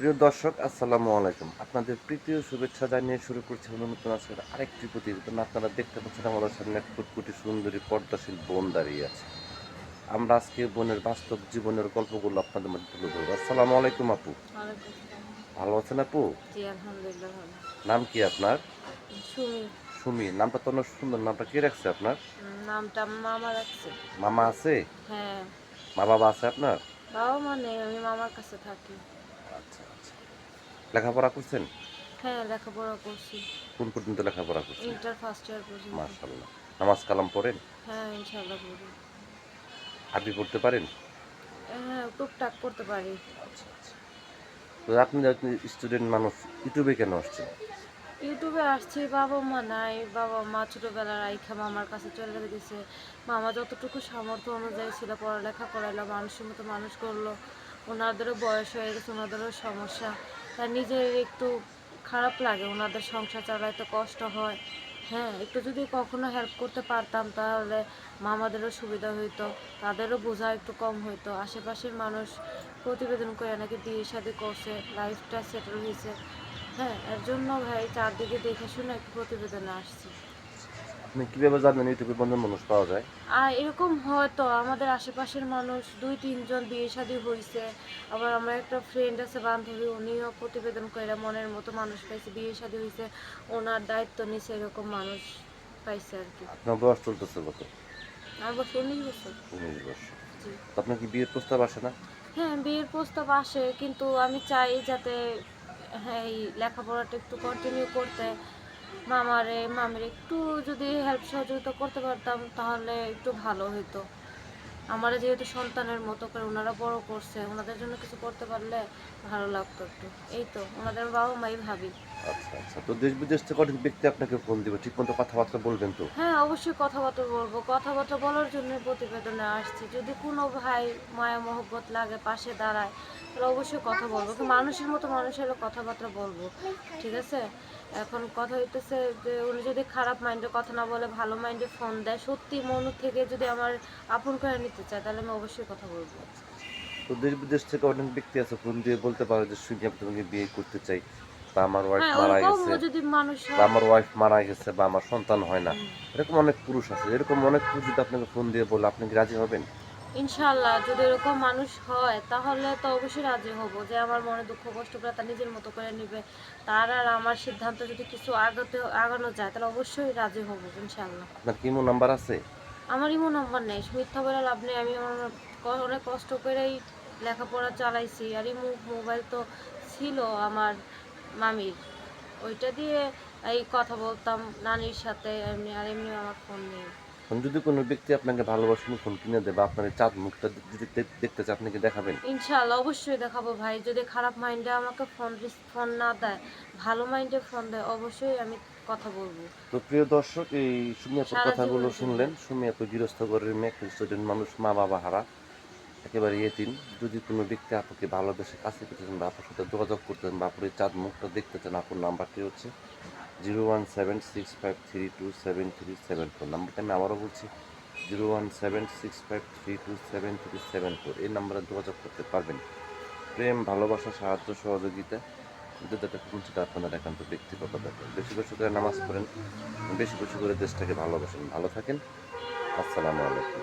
প্রিয় দর্শক, আসসালামু আলাইকুম। আপনাদের প্রীতি ও শুভেচ্ছা জানিয়ে শুরু করছি নতুন আজকের আরেকটি প্রতিবেদন। আপনারা দেখতে পাচ্ছেন আমাদের সামনে এক ফুটফুটে সুন্দরী পর্দাশীল বোন দাঁড়িয়ে আছে। আমরা আজকে বোনের বাস্তব জীবনের গল্পগুলো আপনাদের মধ্যে তুলে ধরবো। আসসালামু আলাইকুম আপু। ওয়ালাইকুম আসসালাম। ভালো আছেন আপু? জি, আলহামদুলিল্লাহ ভালো। নাম কি আপনার? সুমি। সুমি। নামটা তো অনেক সুন্দর। নামটা কে রাখছে আপনার? নামটা মামা রাখছে। মামা আছে? হ্যাঁ। মা বাবা আছে আপনার? বাবা-মা নেই, আমি মামার কাছে থাকি। আচ্ছা আচ্ছা। লেখাপড়া করছেন? হ্যাঁ, লেখাপড়া করছি। কোন পর্যন্ত লেখাপড়া করছেন? ইন্টার ফার্স্ট ইয়ার পর্যন্ত। মাশাআল্লাহ। নামাজ কালাম পড়েন? হ্যাঁ, ইনশাআল্লাহ পড়ি। আরবি পড়তে পারেন? হ্যাঁ, টুকটাক করতে পারি। আচ্ছা আচ্ছা। তো আপনি স্টুডেন্ট মানুষ, ইউটিউবে কেন আসছেন? ইউটিউবে আসছি, বাবা-মা নাই। বাবা-মা ছোটবেলায় রাইখা মামার কাছে চলে গেছে। মামা যতটুকু সামর্থ্য অনুযায়ী ছিল পড়ালেখা করাইলো, মানুষের মতো মানুষ করলো। ওনাদেরও বয়স হয়ে গেছে, ওনাদেরও সমস্যা। তাই নিজের একটু খারাপ লাগে, ওনাদের সংসার চালাইতে কষ্ট হয়। হ্যাঁ, একটু যদি কখনো হেল্প করতে পারতাম তাহলে মামাদেরও সুবিধা হইতো, তাদেরও বোঝা একটু কম হইতো। আশেপাশের মানুষ প্রতিবেদন করে নাকি বিয়ে শাদী করছে, লাইফটা সেটেল হয়েছে। হ্যাঁ, এর জন্য ভাই চারদিকে দেখে শুনে একটু প্রতিবেদনে আসছি। আপনি কিভাবে জানেন ইউটিউবে কোন মানুষ পাওয়া যায়? আর এরকম হয়তো আমাদের আশেপাশের মানুষ ২-৩ জন বিয়ে শাদী হয়েছে। আবার আমার একটা ফ্রেন্ড আছে, বান্ধবী, উনিও প্রতিবেদন করে মনের মতো মানুষ পাইছে, বিয়ে শাদী হয়েছে, ওনার দায়িত্ব নিছে, এরকম মানুষ পাইছে আর কি। আপনার বয়স চলতেছে কত? আমার বয়স ১৯ বছর। 19 বছর। জি। তো আপনার কি বিয়ের প্রস্তাব আসে না? হ্যাঁ, বিয়ের প্রস্তাব আসে, কিন্তু আমি চাই যাতে হ্যাঁ এই লেখাপড়াটা একটু কন্টিনিউ করতে। মামির একটু যদি হেল্প সহযোগিতা করতে পারতাম তাহলে একটু ভালো হতো। আমারা যেহেতু সন্তানের মতো করে ওনারা বড় করছে, ওনাদের জন্য কিছু করতে পারলে ভালো লাগতো একটু। এই তো ওনাদের বাবা-মাই ভাবি। আচ্ছা আচ্ছা। তো দেশ বিদেশ থেকে অনেক ব্যক্তি আপনাকে ফোন দিবে, ঠিক মতো কথাবার্তা বলবেন তো? হ্যাঁ, অবশ্যই কথাবার্তা বলবো। কথাবার্তা বলার জন্য প্রতিবেদনে আসছি। যদি কোনো ভাই মায়া মহব্বত লাগে, পাশে দাঁড়ায়, তাহলে অবশ্যই কথা বলবো। কিন্তু মানুষের মতো মানুষের কথাবার্তা বলবো। ঠিক আছে? এখন কথা হইতেছে যে উনি যদি খারাপ মাইন্ডে কথা না বলে ভালো মাইন্ডে ফোন দেয়, সত্যি মন থেকে যদি আমার আপন করে নিতে চায় তাহলে আমি অবশ্যই কথা বলবো। আচ্ছা আচ্ছা। তো দেশ বিদেশ থেকে অনেক ব্যক্তি আছে ফোন দিয়ে বলতে পারে যে সুইটি আমি তোমাকে বিয়ে করতে চাই, বা আমার ওয়াইফ হ্যাঁ, মারা গেছে, ওরকমও যদি মানুষ বা হয়। আমার ওয়াইফ মারা গেছে, বা আমার সন্তান হয় না। হুম। এরকম অনেক পুরুষ আছে। এরকম অনেক পুরুষ যদি আপনাকে ফোন দিয়ে বলে, আপনি কি রাজি হবেন? ইনশাআল্লাহ যদি এরকম মানুষ হয় তাহলে তো অবশ্যই রাজি হব, যে আমার মনে দুঃখ কষ্টগুলো তার নিজের মতো করে নিবে। তার আর আমার সিদ্ধান্ত যদি কিছু আগানো যায় তাহলে অবশ্যই রাজি হব ইনশাআল্লাহ। আপনার কি ইমো নাম্বার আছে? আমার ইমো নাম্বার নেই, মিথ্যা বলে লাভ নেই। আমি আমার অনেক কষ্ট করেই লেখাপড়া চালাইছি, আর ইমো মোবাইল তো ছিল আমার মামির, ওইটা দিয়ে এই কথা বলতাম নানির সাথে এমনি, আর এমনি আমার ফোন নেই। এখন যদি কোনো ব্যক্তি আপনাকে ভালোবাসেন ফোন কিনে দেয়, বা আপনার এই চাঁদ মুখটা দেখতে চায়, আপনি কি দেখাবেন? ইনশাআল্লাহ অবশ্যই দেখাবো ভাই। যদি খারাপ মাইন্ডে আমাকে ফোন না দেয়, ভালো মাইন্ডে ফোন দেয়, অবশ্যই আমি কথা বলবো। তো প্রিয় দর্শক, এই সুমি আপুর সারা কথাগুলো জীবনের জন্য। শুনলেন। সুমি আপু গৃহস্থ ঘরের মেয়ে, একটা স্টুডেন্ট মানুষ, মা বাবা হারা, একেবারে ইয়েতিম। যদি কোনো ব্যক্তি আপুকে ভালোবেসে কাছে পেতে চান, বা আপুর সাথে যোগাযোগ করতে চান, বা আপুর এই চাঁদ মুখটা দেখতে চান, আপুর নাম্বারটি হচ্ছে 01765327337 নাম্বারটা আমি আবারও বলছি, 01765327374। এই নাম্বারে যোগাযোগ করতে পারবেন। প্রেম, ভালোবাসা, সাহায্য, সহযোগিতা, যেটা খুঁজুন সেটা আপনাদের একান্ত ব্যক্তিগত ব্যাপার। বেশি বেশি করে নামাজ পড়েন, বেশি বেশি করে দেশটাকে ভালোবাসেন। ভালো থাকেন। আসসালামু আলাইকুম।